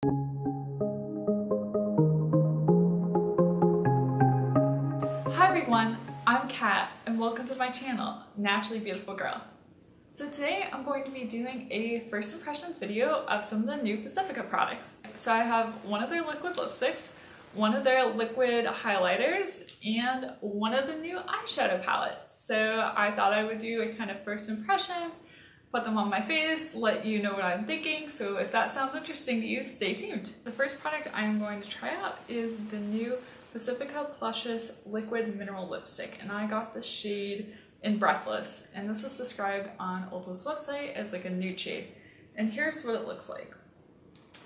Hi everyone, I'm Kat and welcome to my channel, Naturally Beautiful Girl. So today I'm going to be doing a first impressions video of some of the new Pacifica products. So I have one of their liquid lipsticks, one of their liquid highlighters, and one of the new eyeshadow palettes. So I thought I would do a kind of first impressions, put them on my face, let you know what I'm thinking. So if that sounds interesting to you, stay tuned. The first product I'm going to try out is the new Pacifica Pluscious Liquid Mineral Lipstick, and I got the shade in Breathless, and this is described on Ulta's website as like a nude shade. And here's what it looks like.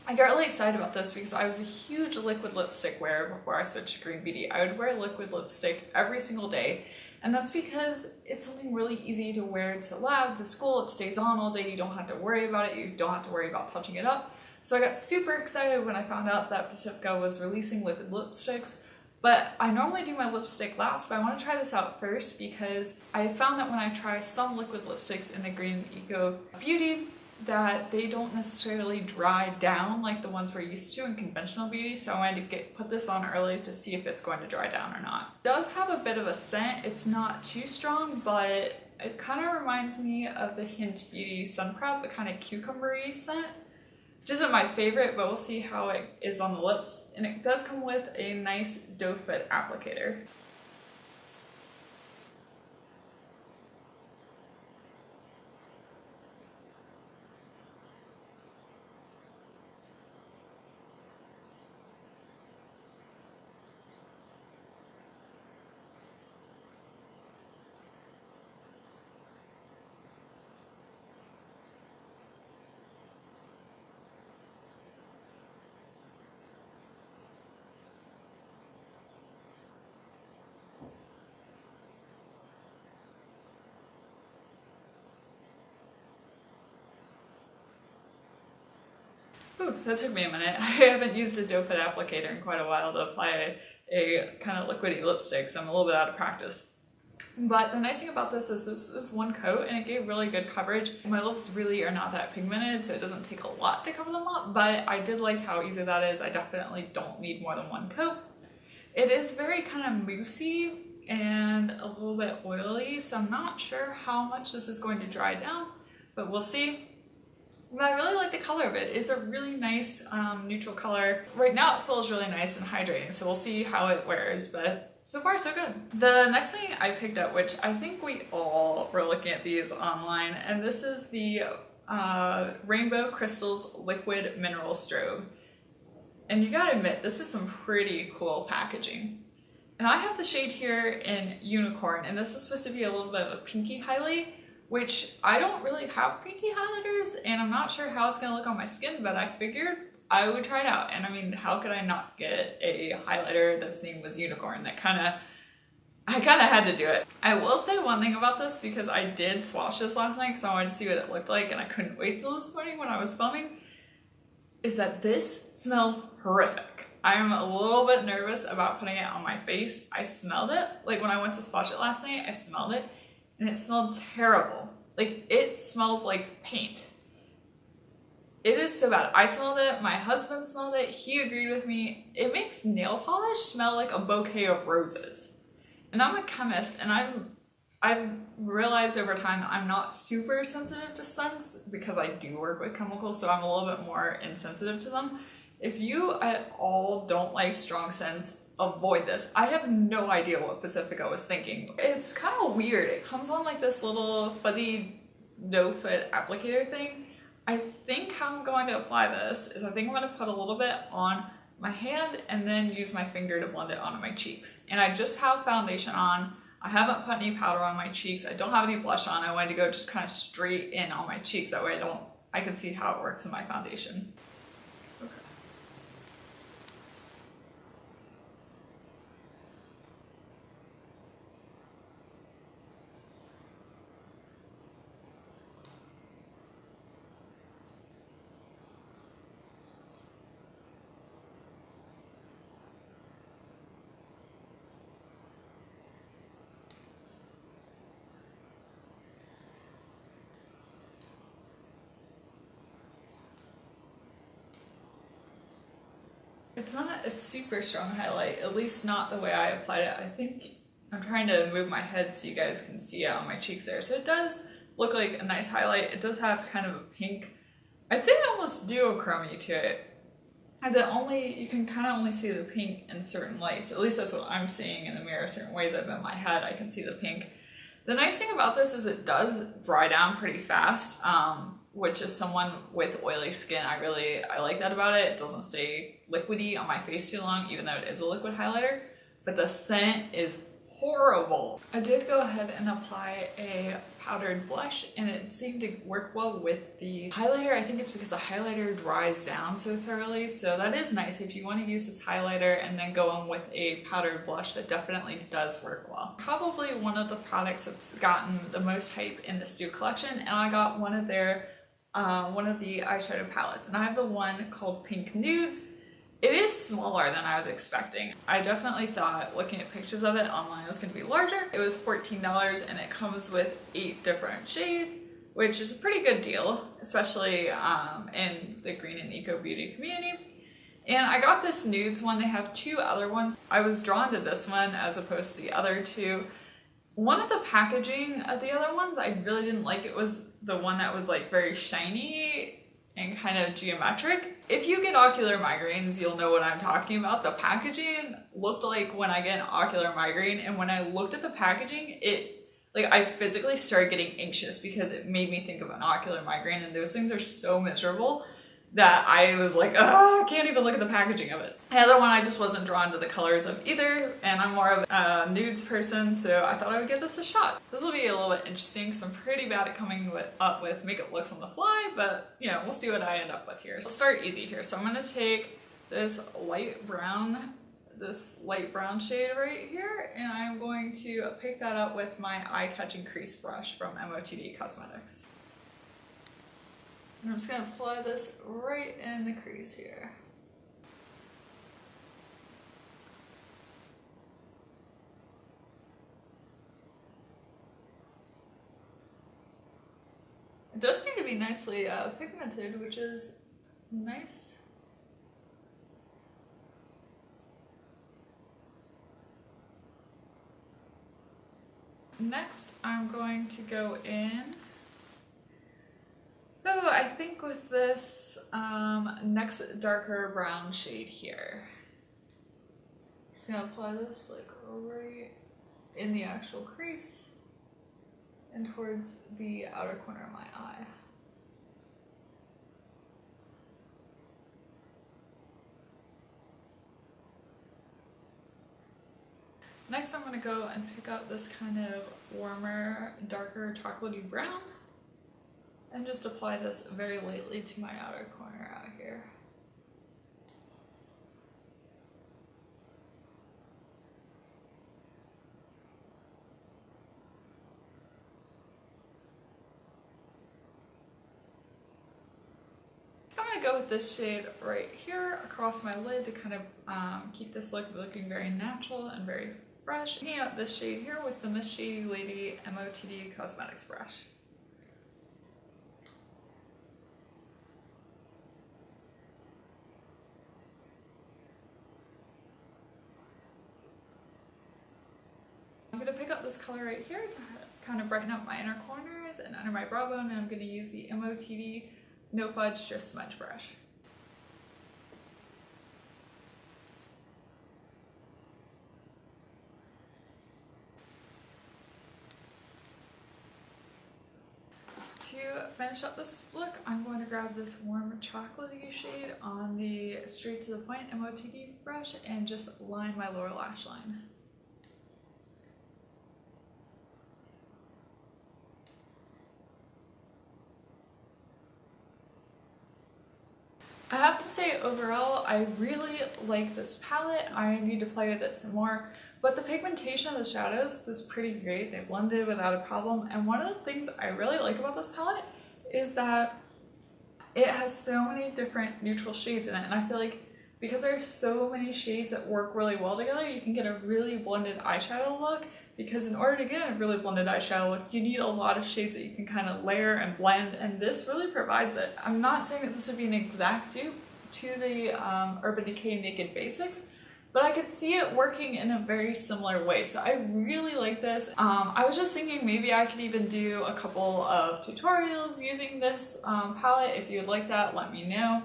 I got really excited about this because I was a huge liquid lipstick wearer before I switched to green beauty. I would wear liquid lipstick every single day, and that's because it's something really easy to wear to lab, to school. It stays on all day. You don't have to worry about it. You don't have to worry about touching it up. So I got super excited when I found out that Pacifica was releasing liquid lipsticks. But I normally do my lipstick last, but I want to try this out first because I found that when I try some liquid lipsticks in the Green Eco Beauty, that they don't necessarily dry down like the ones we're used to in conventional beauty. So I wanted to put this on early to see if it's going to dry down or not. It does have a bit of a scent. It's not too strong, but it kind of reminds me of the Hint Beauty Sun Prep, the kind of cucumbery scent, which isn't my favorite, but we'll see how it is on the lips. And it does come with a nice doe foot applicator. Ooh, that took me a minute. I haven't used a doe foot applicator in quite a while to apply a kind of liquidy lipstick, so I'm a little bit out of practice. But the nice thing about this is this is one coat and it gave really good coverage. My lips really are not that pigmented, so it doesn't take a lot to cover them up, but I did like how easy that is. I definitely don't need more than one coat. It is very kind of moussey and a little bit oily, so I'm not sure how much this is going to dry down, but we'll see. But I really like the color of it. It's a really nice neutral color. Right now it feels really nice and hydrating, so we'll see how it wears, but so far so good. The next thing I picked up, which I think we all were looking at these online, and this is the Rainbow Crystals Liquid Mineral Strobe. And you gotta admit, this is some pretty cool packaging. And I have the shade here in Unicorn, and this is supposed to be a little bit of a pinky highlight, which I don't really have pinky highlighters, and I'm not sure how it's gonna look on my skin, but I figured I would try it out. And I mean, how could I not get a highlighter that's name was Unicorn? I kind of had to do it. I will say one thing about this, because I did swatch this last night because I wanted to see what it looked like, and I couldn't wait till this morning when I was filming, is that this smells horrific. I'm a little bit nervous about putting it on my face. I smelled it, like when I went to swatch it last night, I smelled it, and it smelled terrible. Like, it smells like paint. It is so bad. I smelled it, my husband smelled it, he agreed with me. It makes nail polish smell like a bouquet of roses. And I'm a chemist, and I've realized over time I'm not super sensitive to scents because I do work with chemicals, so I'm a little bit more insensitive to them. If you at all don't like strong scents, avoid this. I have no idea what Pacifica was thinking. It's kind of weird. It comes on like this little fuzzy doe foot applicator thing. I think how I'm going to apply this is I think I'm going to put a little bit on my hand and then use my finger to blend it onto my cheeks. And I just have foundation on. I haven't put any powder on my cheeks. I don't have any blush on. I wanted to go just kind of straight in on my cheeks. That way I can see how it works with my foundation. Okay. It's not a super strong highlight, at least not the way I applied it. I think I'm trying to move my head so you guys can see it on my cheeks there. So it does look like a nice highlight. It does have kind of a pink, I'd say almost duochrome to it. As you can kind of only see the pink in certain lights. At least that's what I'm seeing in the mirror. Certain ways I've bent my head, I can see the pink. The nice thing about this is it does dry down pretty fast, which is someone with oily skin, I like that about it. It doesn't stay liquidy on my face too long, even though it is a liquid highlighter. But the scent is horrible. I did go ahead and apply a powdered blush, and it seemed to work well with the highlighter. I think it's because the highlighter dries down so thoroughly, so that is nice. If you want to use this highlighter and then go in with a powdered blush, that definitely does work well. Probably one of the products that's gotten the most hype in this new collection, and I got one of the eyeshadow palettes, and I have the one called Pink Nudes. It is smaller than I was expecting. I definitely thought, looking at pictures of it online, it was going to be larger. It was $14 and it comes with 8 different shades, which is a pretty good deal, especially in the green and eco beauty community. And I got this nudes one. They have 2 other ones. I was drawn to this one as opposed to the other 2. One of the packaging of the other ones I really didn't like. It was the one that was like very shiny and kind of geometric. If you get ocular migraines, you'll know what I'm talking about. The packaging looked like when I get an ocular migraine, and when I looked at the packaging, I physically started getting anxious because it made me think of an ocular migraine, and those things are so miserable that I was like, oh, I can't even look at the packaging of it. The other one, I just wasn't drawn to the colors of either, and I'm more of a nudes person, so I thought I would give this a shot. This will be a little bit interesting because I'm pretty bad at coming up with makeup looks on the fly, but you know, we'll see what I end up with here. So let's start easy here. So I'm gonna take this light brown shade right here, and I'm going to pick that up with my eye-catching crease brush from MOTD Cosmetics. I'm just going to apply this right in the crease here. It does need to be nicely pigmented, which is nice. Next, I'm going to go in. So I think with this next darker brown shade here, just gonna apply this like right in the actual crease and towards the outer corner of my eye. Next, I'm gonna go and pick up this kind of warmer, darker chocolatey brown and just apply this very lightly to my outer corner out here. I'm gonna go with this shade right here across my lid to kind of keep this look looking very natural and very fresh. Picking out this shade here with the Miss Shady Lady MOTD Cosmetics brush. I'm going to pick up this color right here to kind of brighten up my inner corners and under my brow bone, and I'm going to use the MOTD No Fudge Just Smudge brush. To finish up this look, I'm going to grab this warm chocolatey shade on the Straight to the Point MOTD brush and just line my lower lash line. I have to say, overall, I really like this palette. I need to play with it some more, but the pigmentation of the shadows was pretty great. They blended without a problem, and one of the things I really like about this palette is that it has so many different neutral shades in it, and I feel like because there's so many shades that work really well together, you can get a really blended eyeshadow look, because in order to get a really blended eyeshadow look, you need a lot of shades that you can kind of layer and blend, and this really provides it. I'm not saying that this would be an exact dupe, to the Urban Decay Naked Basics, but I could see it working in a very similar way. So I really like this. I was just thinking maybe I could even do a couple of tutorials using this palette. If you would like that, let me know.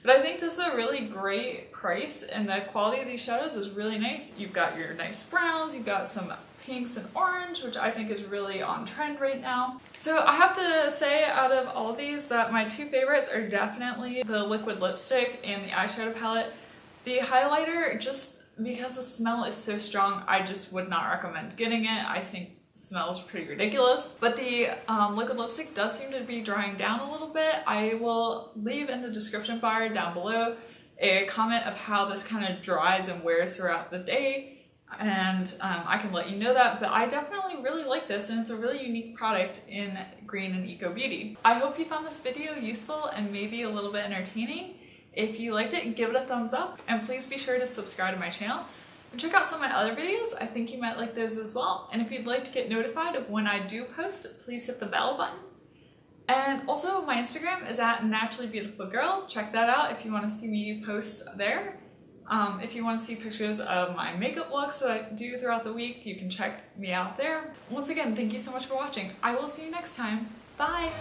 But I think this is a really great price, and the quality of these shadows is really nice. You've got your nice browns, you've got some pinks and orange, which I think is really on trend right now. So I have to say, out of all of these, that my two favorites are definitely the liquid lipstick and the eyeshadow palette. The highlighter, just because the smell is so strong, I just would not recommend getting it. I think it smells pretty ridiculous. But the liquid lipstick does seem to be drying down a little bit. I will leave in the description bar down below a comment of how this kind of dries and wears throughout the day, and I can let you know that. But I definitely really like this, and it's a really unique product in green and eco beauty. I hope you found this video useful and maybe a little bit entertaining. If you liked it, give it a thumbs up, and please be sure to subscribe to my channel and check out some of my other videos. I think you might like those as well. And if you'd like to get notified of when I do post, please hit the bell button. And also my Instagram is at naturallybeautifulgirl. Check that out if you want to see me post there. If you want to see pictures of my makeup looks that I do throughout the week, you can check me out there. Once again, thank you so much for watching. I will see you next time. Bye!